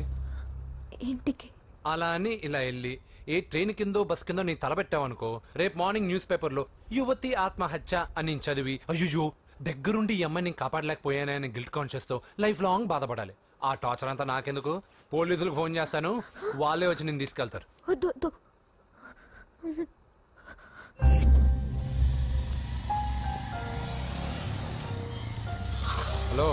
Speaker 12: ఇంటికి.
Speaker 3: అలా అని ఇలా వెళ్ళి ఏ ట్రైన్ కిందో బస్ కిందో నీ తలబెట్టావనుకో, రేపు మార్నింగ్ న్యూస్ పేపర్లో యువతి ఆత్మహత్య అని చదివి అయ్యో దగ్గరుండి ఈ అమ్మాయిని నేను కాపాడలేకపోయానని గిల్ట్ కాన్షియస్తో లైఫ్ లాంగ్ బాధపడాలి. ఆ టార్చర్ అంతా నాకెందుకు? పోలీసులకు ఫోన్ చేస్తాను, వాళ్ళే వచ్చి నేను తీసుకెళ్తారు.
Speaker 12: వద్దు వద్దు.
Speaker 3: హలో.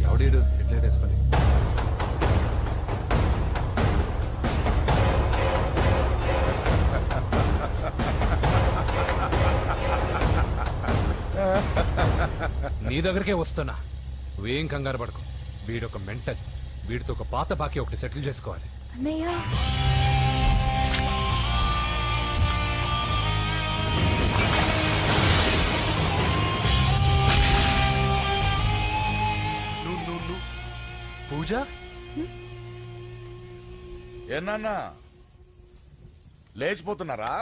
Speaker 3: ఎవడీడు ఎట్లా వేసుకొని నీ దగ్గరికే వస్తున్నా. నువ్వేం కంగారు పడకు. వీడొక మెంటల్. వీడితో ఒక పాత బాకీ ఒకటి సెటిల్ చేసుకోవాలి.
Speaker 12: అన్నయ్య
Speaker 3: పూజ
Speaker 14: ఏనా లేచిపోతున్నారా?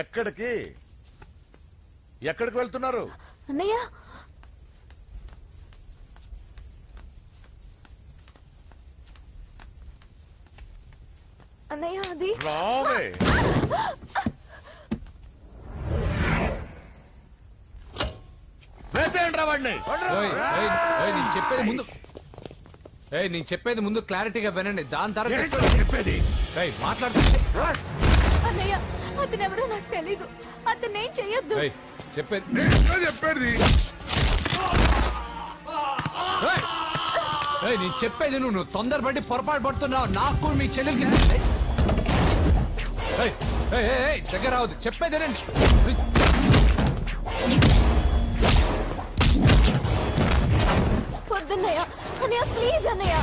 Speaker 14: ఎక్కడికి ఎక్కడికి వెళ్తున్నారు?
Speaker 12: అన్నయ్య అన్నయ్య అది
Speaker 14: రావే.
Speaker 3: నేను చెప్పేది ముందు క్లారిటీగా వినండి. దాని తర్వాత చెప్పేది మాట్లాడుతుంది.
Speaker 12: అన్నయ్య అతనెవరో నాకు తెలీదు. అతనేం చెయ్యొద్దు.
Speaker 14: చెప్పేది
Speaker 3: నేను చెప్పేది నువ్వు తొందరపడి పొరపాటు పడుతున్నావు. నాకు మీ చెల్లెలకి దగ్గర రావద్దు. చెప్పేదేనండి.
Speaker 12: వద్దన్నయ్య. అన్నయ్య ప్లీజ్ అన్నయ్య.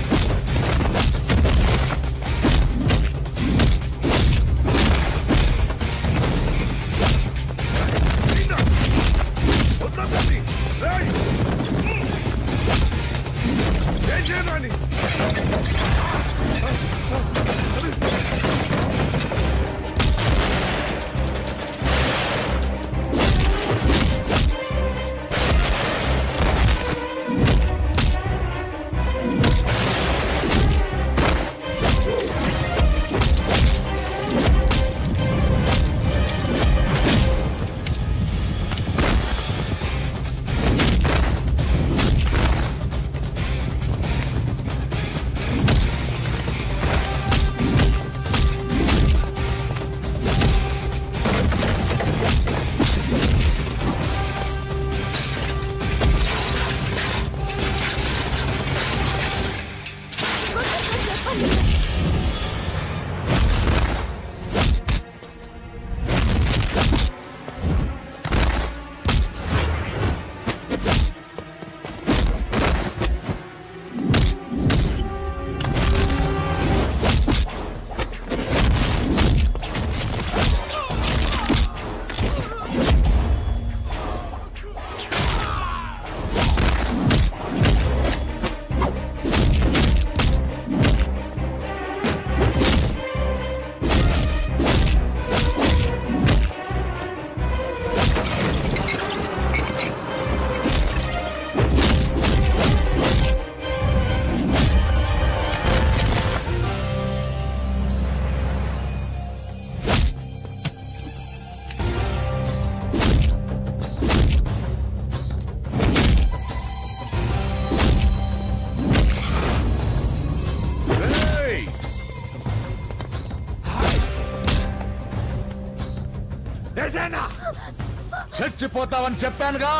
Speaker 14: చచ్చిపోతావని చెప్పానుగా.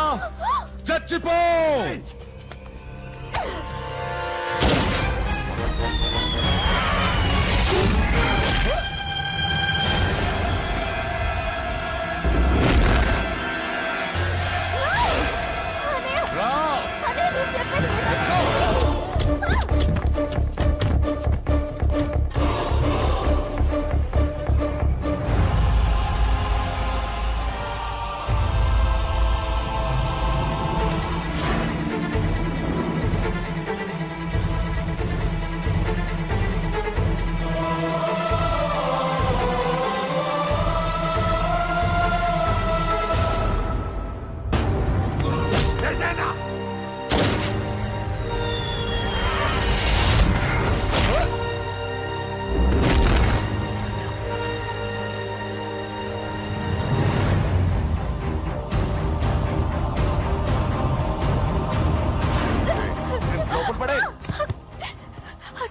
Speaker 14: చచ్చిపో.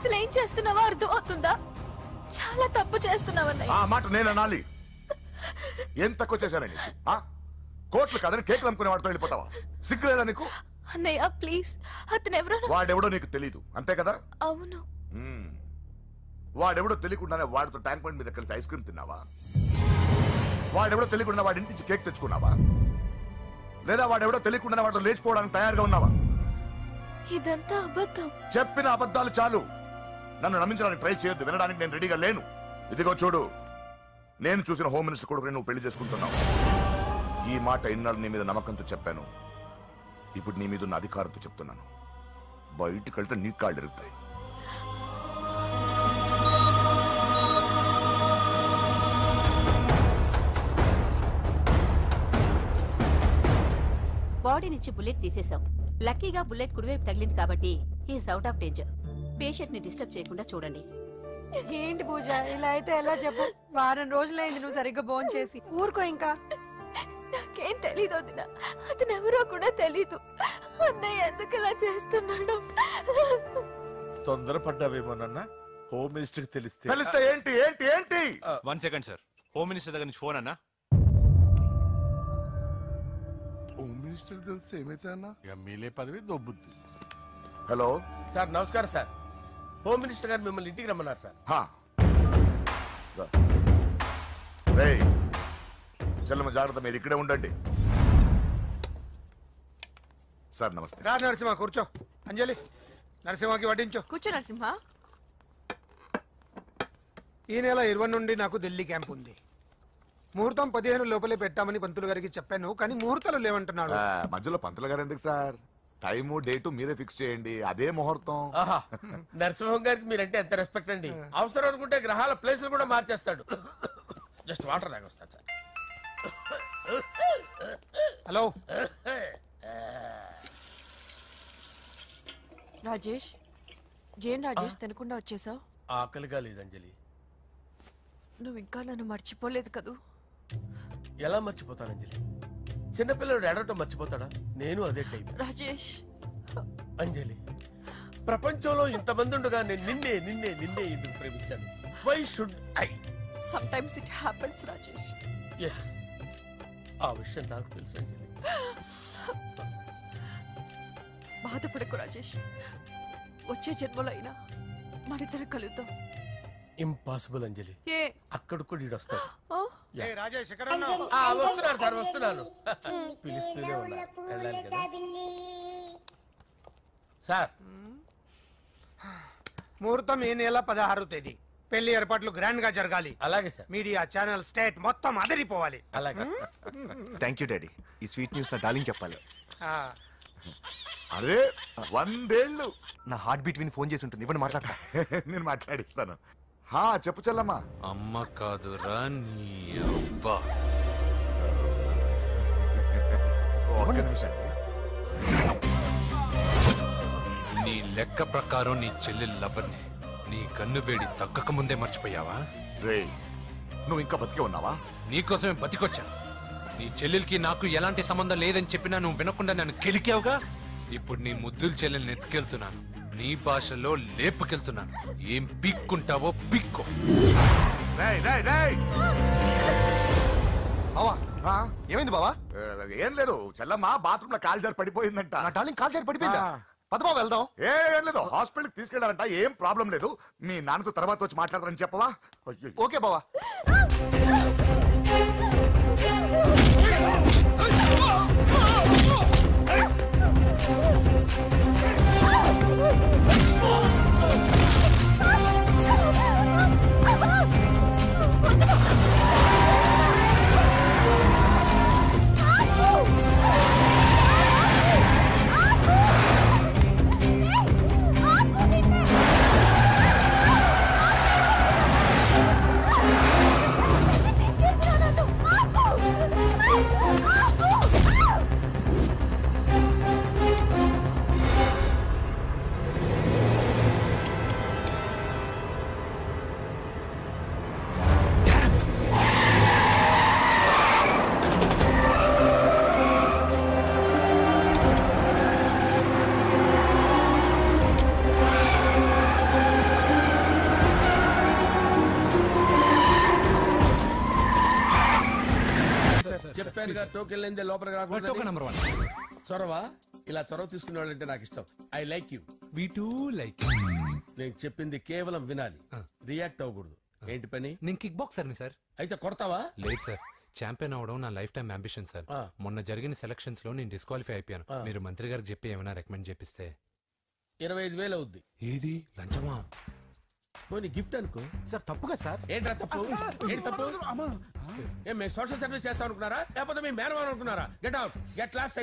Speaker 12: అసలు ఏం చేస్తున్నావో అర్థం అవుతుందా? చాలా తప్పు చేస్తున్నావన్నయ్య.
Speaker 14: ఆ మాట నేను అనాలి? ఏం తక్కువ చేశానండి? కోట్లు కాదని కేకులు అమ్ముకునే వాడితో వెళ్ళిపోతావా? సిగ్గులేదా నీకు?
Speaker 12: అన్నయ్య ప్లీజ్, అతను ఎవరో
Speaker 14: వాడెవడో నీకు తెలీదు అంతే కదా?
Speaker 12: అవును.
Speaker 14: వాడెవడో తెలియకుండానే వాడితో ట్యాంక్ బండ్ మీద కలిసి ఐస్ క్రీమ్ తిన్నావా? వాడెవడో తెలియకుండా వాడి ఇంటి నుంచి కేక్ తెచ్చుకున్నావా? లేదా వాడెవడో తెలియకుండా వాడితో లేచిపోవడానికి తయారుగా ఉన్నావా?
Speaker 12: ఇదంతా అబద్ధం.
Speaker 14: చెప్పిన అబద్ధాలు చాలు. నన్ను నమ్మించడానికి ట్రై చేయొద్దు. వినడానికి నేను రెడీగా లేను. ఇదిగో చూడు, నేను చూసిన హోమ్ మినిస్టర్ కొడుకుని నువ్వు పెళ్లి చేసుకుంటున్నావు. ఈ మాట ఇన్నాళ్ళు నీ మీద నమ్మకంతో చెప్పాను. ఇప్పుడు నీ మీద ఉన్న అధికారంతో చెప్తున్నాను. బయటికి వెళ్తే నీ కాళ్ళు ఎరుగుతాయి.
Speaker 19: బాడీ నుంచి బుల్లెట్ తీసేశాం. లక్కీగా బుల్లెట్ కుడివైపు తగిలింది కాబట్టి is out of danger. Patient ని డిస్టర్బ్ చేయకుండా చూడండి.
Speaker 4: ఏంటి పూజ, ఇలా అయితే ఎలా చెప్పు? వారం రోజులైంది నువ్వు సరిగ్గా భోజనం చేసి. ఊరుకో ఇంకా.
Speaker 12: నాకేం తెలీదు వదిన, అతను ఎవరో కూడా తెలీదు. అన్నయ్య ఎందుకు ఇలా చేస్తున్నాడు?
Speaker 5: తొందరపడ్డావేమోనన్నా. హోమ్ మినిస్టర్ తెలిస్తే
Speaker 14: ఏంటి ఏంటి ఏంటి?
Speaker 15: 1 సెకండ్ సార్. హోమ్ మినిస్టర్ దగ్గర నుంచి ఫోన్ అన్నా.
Speaker 5: హోమ్ మినిస్టర్ తెలిస్తే ఏమైతే అన్నా? ఎమ్మెల్యే పదవి దొబ్బుద్ది.
Speaker 14: హలో
Speaker 8: సార్, నమస్కారం సార్. హోమ్ మినిస్టర్ గారు మిమ్మల్ని ఇంటికి రమ్మన్నారు సార్.
Speaker 14: చెల్లమ్మ జాగ్రత్త, మీరు ఇక్కడే ఉండండి. సార్ నమస్తే.
Speaker 7: రా నరసింహ, కూర్చో. అంజలి, నరసింహకి వడ్డించో.
Speaker 4: కూర్చో నరసింహ.
Speaker 7: ఈ నెల 20 నుండి నాకు ఢిల్లీ క్యాంప్ ఉంది. ముహూర్తం 15 లోపలే పెట్టామని పంతులు గారికి చెప్పాను, కానీ ముహూర్తాలు లేవంటున్నాడు.
Speaker 14: మధ్యలో పంతులు గారు ఎందుకు సార్? టైము డేటు మీరే ఫిక్స్ చేయండి, అదే ముహూర్తం.
Speaker 8: నరసింహం గారికి మీరంటే ఎంత రెస్పెక్ట్ అండి. అవసరం అనుకుంటే గ్రహాల ప్లేసులు కూడా మార్చేస్తాడు. జస్ట్ వాటర్ తాగొస్తాడు సార్.
Speaker 7: హలో
Speaker 4: రాజేష్, ఏం రాజేష్ తినకుండా వచ్చేసావు?
Speaker 8: ఆకలిగా లేదు అంజలి.
Speaker 4: నువ్వు ఇంకా నన్ను మర్చిపోలేదు కదూ?
Speaker 8: ఎలా మర్చిపోతాను అంజలి? చిన్నపిల్లడు ఏడవటం మర్చిపోతాడా? నేను అదే టైప్.
Speaker 4: రాజేష్,
Speaker 8: అంజలి, ప్రపంచంలో ఇంతమంది ఉండగా నేను నిన్నే నిన్నే నిన్నే ఎందుకు ప్రేమించాను? Why should I?
Speaker 4: Sometimes it happens Rajesh.
Speaker 8: Yes, ఆ విషయం నాకు తెలుసు అంజలి.
Speaker 4: బాధపడకు రాజేష్, వచ్చే జన్మలో అయినా మనిద్దరం కలుద్దాం.
Speaker 8: ఇంపాసిబుల్ అంజలి. అక్కడ కూడా ఈడొస్తాడు.
Speaker 7: రాజేష్,
Speaker 8: వస్తున్నాను సార్, వస్తున్నాను. పిలుస్తూనే ఉన్నారు, వెళ్ళాలి కదా సార్.
Speaker 7: ముహూర్తం ఈ నెల 16వ తేదీ. పెళ్లి ఏర్పాట్లు గ్రాండ్ గా జరగాలి.
Speaker 8: అలాగే సార్.
Speaker 7: మీడియా ఛానల్ స్టేట్ మొత్తం అదిరిపోవాలి.
Speaker 8: అలాగే.
Speaker 10: Thank you daddy. ఈ స్వీట్ న్యూస్ నా డార్లింగ్ చెప్పాలి.
Speaker 14: అరే 100 ఏళ్ళు.
Speaker 10: నా హార్ట్ బీట్ విని ఫోన్ చేసి ఉంటుంది. ఇవ్వండి మాట్లాడతా.
Speaker 14: నేను మాట్లాడిస్తాను. చెప్పు చెల్లమ్మా.
Speaker 3: అమ్మ కాదురా నీ అబ్బా.
Speaker 14: ఒక్క నిమిషం.
Speaker 3: నీ లెక్క ప్రకారం నీ చెల్లెలు లవ్వర్ని నీ కన్ను వేడి తగ్గక ముందే మర్చిపోయావా?
Speaker 14: రే, నువ్వు ఇంకా బతికే ఉన్నావా?
Speaker 3: నీకోసమే బతికొచ్చాను. నీ చెల్లెలకి నాకు ఎలాంటి సంబంధం లేదని చెప్పినా నువ్వు వినకుండా నన్ను కెలికావుగా. ఇప్పుడు నీ ముద్దుల చెల్లెల్ని ఎత్తుకెళ్తున్నాను, నీ భాషలో లేపుకెళ్తున్నాను. ఏం పిక్కుంటావో పిక్కో.
Speaker 10: ఏమైంది బావా?
Speaker 14: ఏం లేదు, చెల్లమ్మ బాత్రూమ్ లో కాలు జారి పడిపోయిందంట.
Speaker 10: నా డార్లింగ్ కాల్ జారి పడిపోయిందా? పదమా వెళ్దాం.
Speaker 14: ఏం లేదు, హాస్పిటల్కి తీసుకెళ్ళారంట. ఏం ప్రాబ్లం లేదు. మీ నాన్నతో తర్వాత వచ్చి మాట్లాడతారని చెప్పవా?
Speaker 10: ఓకే బావా.
Speaker 11: Ah!
Speaker 8: చైర్మన్ గారు టోకెన్ లేదే లోపలికి రాకూడదు.
Speaker 3: Token number 1.
Speaker 8: చొరవ ఇలా చొరవ తీసుకునే వాళ్ళంటే నాకు ఇష్టం. I like you.
Speaker 3: We two like.
Speaker 8: నేను చెప్పింది కేవలం వినాలి, రియాక్ట్ అవ్వకూడదు. ఏంటి పని?
Speaker 3: నేను కిక్ బాక్సర్ని సార్.
Speaker 8: అయితే కొడతావా?
Speaker 3: లేదు సార్, ఛాంపియన్ అవడం నా లైఫ్ టైం అంబిషన్ సార్. మొన్న జరిగిన సెలక్షన్స్ లో నేను డిస్క్వాలిఫై అయిపోయాను. మీరు మంత్రి గారికి చెప్పి ఏమైనా రికమెండ్ చేపిస్తే
Speaker 8: 25,000 అవుద్ది.
Speaker 3: ఏది లంచమా?
Speaker 8: పోనీ గిఫ్ట్ అనుకో.
Speaker 6: సార్ తప్పుగా సార్.
Speaker 8: ఏంట్రా తప్పు? ఏంటి తప్పు? ఏం మేము సోషల్ సర్వీస్ చేస్తాం అనుకున్నారా, లేకపోతే మీ మేనమాన్ అనుకున్నారా? Get out, get lost.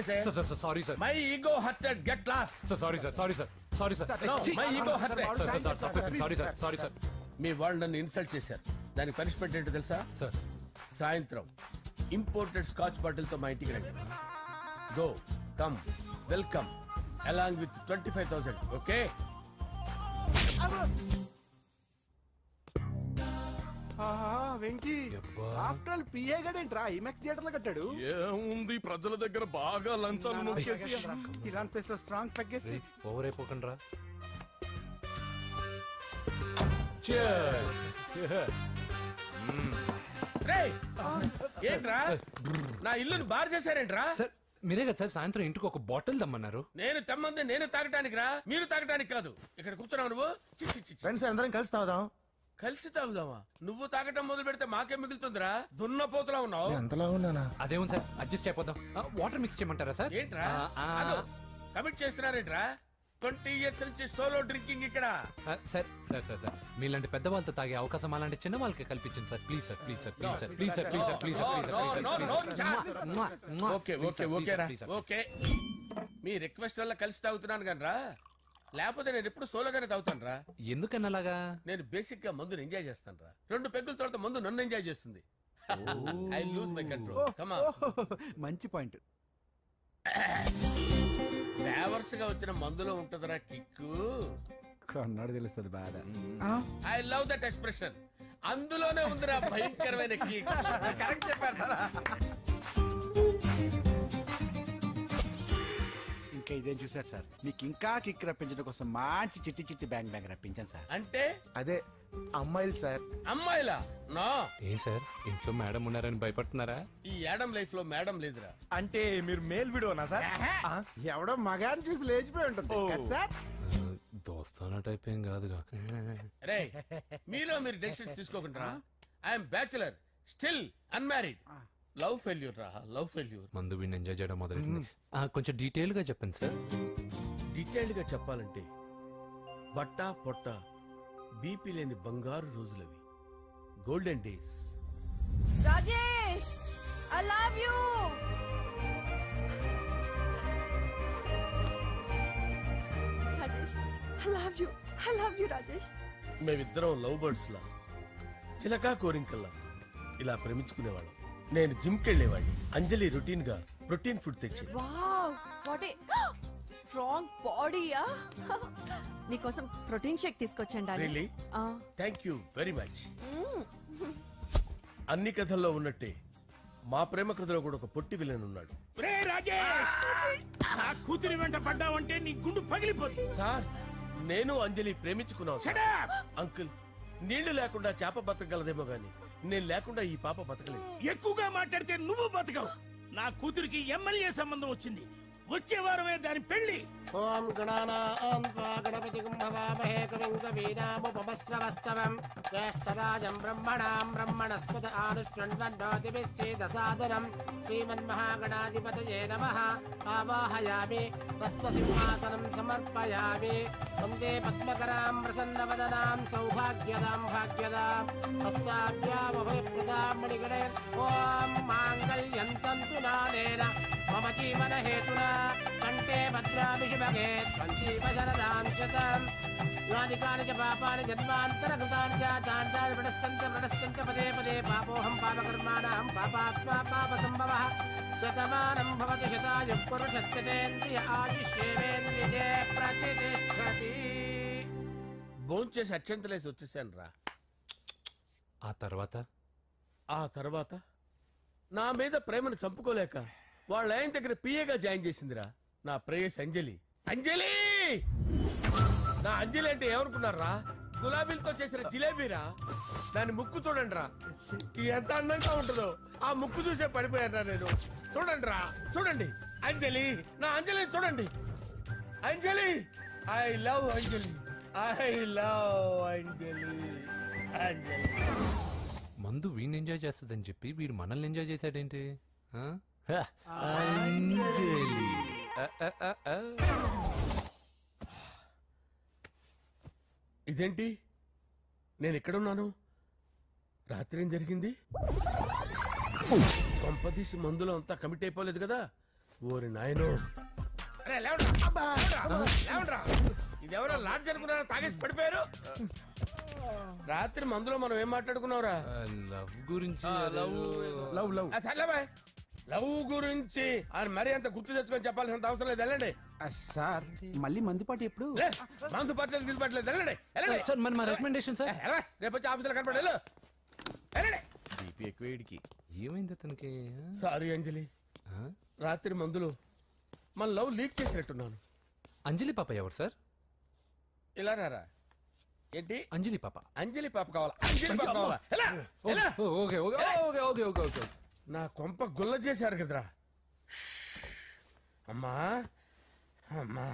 Speaker 3: Sorry sir,
Speaker 8: my ego hurted, get lost.
Speaker 3: Sorry sir, sorry sir, sorry sir,
Speaker 8: my ego hurted.
Speaker 3: Sorry sir, sorry sir.
Speaker 8: మీ వాళ్ళు నన్ను ఇన్సల్ట్ చేశారు. దానికి పనిష్మెంట్ ఏంటో తెలుసా?
Speaker 3: సార్
Speaker 8: సాయంత్రం ఇంపోర్టెడ్ స్కాచ్ బాటిల్ తో మా ఇంటికి రండి. Go come welcome along with 25,000. Okay?
Speaker 6: Venky after all PA గడేంట్రా ఇమెక్స్ థియేటర్ లో కట్టాడు.
Speaker 17: ఏముంది, ప్రజల దగ్గర బాగా లంచాలు నొక్కేసి
Speaker 6: ఇరాన్ ప్లేస్ లో స్ట్రాంగ్ తగ్గేస్తే
Speaker 3: ఓవర్ అయిపోకండి రా.
Speaker 8: ఏంట్రా నా ఇల్లుని బార్ చేశారేంట్రా?
Speaker 3: సార్ మీరే కదా సార్ సాయంత్రం ఇంటికి ఒక బాటిల్ దమ్మన్నారు.
Speaker 8: నేను తెమ్మంది నేను తాగటానికి రా, మీరు తాగటానికి కాదు. ఇక్కడ కూర్చున్నావు నువ్వు.
Speaker 6: ఫ్రెండ్స్ అందరం కలిసి తాగుదాం.
Speaker 8: కలిసి తాగుదామా? నువ్వు తాగటం మొదలు పెడితే మాకే మిగులుతుందిరా. దున్నపోతులా ఉన్నావు.
Speaker 6: ఎంతలా ఉన్నానా?
Speaker 3: అదేమో సార్ అడ్జస్ట్ అయిపోదాం. వాటర్ మిక్స్ చేయమంటారా సార్?
Speaker 8: ఏంట్రా కమిట్ చేస్తున్నారేంట్రా? 20 years నుంచి సోలో డ్రింకింగ్ ఇక్కడ.
Speaker 3: సార్ సార్ సార్ సార్ మీలాంటి పెద్ద వాళ్ళతో తాగే అవకాశం అలాంటి చిన్న వాళ్ళకి కల్పించండి sir. Please sir, please sir, please sir, please sir, please sir, please sir.
Speaker 8: Okay okay okay రా, ఓకే. మీ రిక్వెస్ట్ వల్ల కలిసి తాగుతున్నాను కానీ రా, లేకపోతే నేను ఎప్పుడు సోలోగానే తాగుతాను రా.
Speaker 3: ఎందుకన్నా అలాగా?
Speaker 8: నేను బేసిక్ గా మందుని ఎంజాయ్ చేస్తాను రా. 2 పెగ్గుల తర్వాత మందు నన్ను ఎంజాయ్ చేస్తుంది. I lose my control. Come on.
Speaker 6: మంచి పాయింట్.
Speaker 8: ఫ్లేవర్స్ గా వచ్చిన మందులో ఉంటదరా కిక్కు.
Speaker 6: కన్నాడు తెలుస్తుంది బాధ.
Speaker 8: I love that expression. అందులోనే ఉందిరా భయంకరమైన కిక్. కరెక్ట్ చెప్పారు సార్.
Speaker 6: ఇంకా ఇదేం చూసారు సార్, మీకు ఇంకా కిక్ రప్పించడం కోసం మంచి చిట్టి చిట్టి బ్యాంగ్ రప్పించాను సార్.
Speaker 8: అంటే
Speaker 6: అదే అమ్మాయిలు సార్.
Speaker 8: అమ్మాయిలా? నా
Speaker 3: ఏం సార్ ఇంట్లో మేడం ఉన్నారని భయపడుతున్నారా?
Speaker 8: ఈ యాడమ్ లైఫ్ లో మేడం లేదురా.
Speaker 6: అంటే మీరు మేల్ వీడియోనా సార్? ఎవడో మగాన్ని చూసి లేచిపోయి ఉంటుంది సార్.
Speaker 3: దోస్తానా టైప్ ఏం కాదుగా.
Speaker 8: రే మీలో మీరు డెసిషన్స్ తీసుకోకుండా. I'm bachelor, still unmarried. Love failure రా, లవ్ ఫెయిల్యూర్.
Speaker 3: మందు వీడిని ఎంజాయ్ చేయడం మొదలైంది. కొంచెం డీటెయిల్ గా చెప్పండి సార్.
Speaker 8: డీటెయిల్డ్ గా చెప్పాలంటే బట్టా పొట్ట బీపీ లేని బంగారు రోజులవి, golden days.
Speaker 4: Rajesh I love you. Rajesh I love you, I love you Rajesh.
Speaker 8: మేమిద్దరం లవ్ బర్డ్స్ లా, చిలకా కోరింకల్లా ఇలా ప్రేమించుకునేవాళ్ళం. నేను జిమ్ కెళ్ళేవాడిని. అంజలి రొటీన్ గా ప్రోటీన్ ఫుడ్ తెచ్చి.
Speaker 4: వావ్ వాట్ ఏ స్ట్రాంగ్ బాడీయా. నీకోసం ప్రోటీన్ షేక్ తీసుకొచ్చండి.
Speaker 8: Really? Thank you very much. అన్ని కథల్లో ఉన్నట్టే మా ప్రేమ కథలో కూడా ఒక పొట్టి విలన్ ఉన్నాడు.
Speaker 17: కూతురి వెంట పడ్డావంటే నీ గుండు పగిలిపోతుంది.
Speaker 8: సార్ నేను అంజలి ప్రేమించుకున్నావు. అంకుల్ నీళ్లు లేకుండా చేప బతకగలదేమో గాని నేను లేకుండా ఈ పాప బతకలేదు.
Speaker 17: ఎక్కువగా మాట్లాడితే నువ్వు బతకవు. నా కూతురికి ఎమ్మెల్యే సంబంధం వచ్చింది. వచ్చే వారమే దాని పెళ్లి.
Speaker 9: ఓం గణానాం త్వా గణపతిం భవామహే కవిం కవీనాముపమస్రవస్తవం జ్యేష్ఠరాజం బ్రహ్మణాం బ్రహ్మణస్పద ఆనుష్ఠ్వన్నోతిభిశ్చేదసాదనం శ్రీమన్మహాగణాధిపతయే నమః. ఆవాహయామి తత్వసింహాసనం సమర్పయామి. వందే పద్మకరాం ప్రసన్నవదనాం సౌభాగ్యదాం భాగ్యదాం హస్తాభ్యామభయప్రదాం మణిగణైర్. ఓం మాంగళ్యం తంతు నానేన మమ జీవన హేతునా కంటే భద్రామి శుభగే సంజీవ శరదాం శతం. యానికాని చ పాపాని జన్మాంతరకృతాని చాతాని ప్రణశ్యంత పదే పదే పాపోహం పాపకర్మాణం పాపాత్మా పాపసంభవః. శతమానం భవతి శతాయు పురుషస్యేంద్రియ ఆయుష్యేంద్రియే ప్రతిష్టతి. భోంచేసి అక్షంతలేసి వచ్చేసాను రా. ఆ తర్వాత నా మీద ప్రేమను చంపుకోలేక వాళ్ళ ఆయన దగ్గర పిఏగా జాయిన్ చేసిందిరా నా ప్రేయస్ అంజలి. అంజలి నా అంజలి అంటే ఏమనుకున్నారా?
Speaker 8: గులాబీలతో చేసిన జిలేబీరా. దాని ముక్కు చూడండి రా, ఎంత అందంగా ఉంటుందో. ఆ ముక్కు చూసే పడిపోయారా నేను. చూడండి రా, చూడండి. అంజలి, నా అంజలి చూడండి. Anjali, I love Anjali, I love Anjali. Anjali
Speaker 3: మందు వీడిని ఎంజాయ్ చేస్తుందని చెప్పి వీడు మనల్ని ఎంజాయ్ చేశాడేంటి? ఆ? అంజలి.
Speaker 8: ఇదేంటి, నేను ఎక్కడున్నాను? రాత్రి ఏం జరిగింది? కొంపదీసి మందులో అంతా కమిట్ అయిపోలేదు కదా? ఓరి నాయనో. ఇదెవరో లాడ్జ్ అనుకున్నారా? తాగేసి పడిపోయారు. రాత్రి మందులో మనం ఏం మాట్లాడుకున్నావురా?
Speaker 3: లవ్ గురించి.
Speaker 8: లవ్ గురించి మరి అంత గుర్తు తెచ్చుకొని చెప్పాల్సినంత అవసరం లేదు. వెళ్ళండి
Speaker 6: సార్. మళ్ళీ మందుపాటి ఎప్పుడు?
Speaker 8: మందు పట్టలేదు, గిల్లు పట్టలేదు. వెళ్ళండి
Speaker 3: సార్, మరి మా రికమెండేషన్ సార్.
Speaker 8: రేపు వచ్చి ఆఫీసులో కనపడి ఎక్కువేడికి.
Speaker 3: ఏమైంది అతనికి?
Speaker 8: సారీ అంజలి, రాత్రి మందులో మన లవ్ లీక్ చేసినట్టున్నాను.
Speaker 3: అంజలి పాప ఎవరు సార్?
Speaker 8: ఇలా రారా. ఏంటి
Speaker 3: అంజలి పాప?
Speaker 8: అంజలి పాప కావాలా? అంజలి పాప కావాలా?
Speaker 3: Okay okay okay okay okay okay.
Speaker 8: నా కొంప గుల్ల చేశారు కదరా. అమ్మా అమ్మా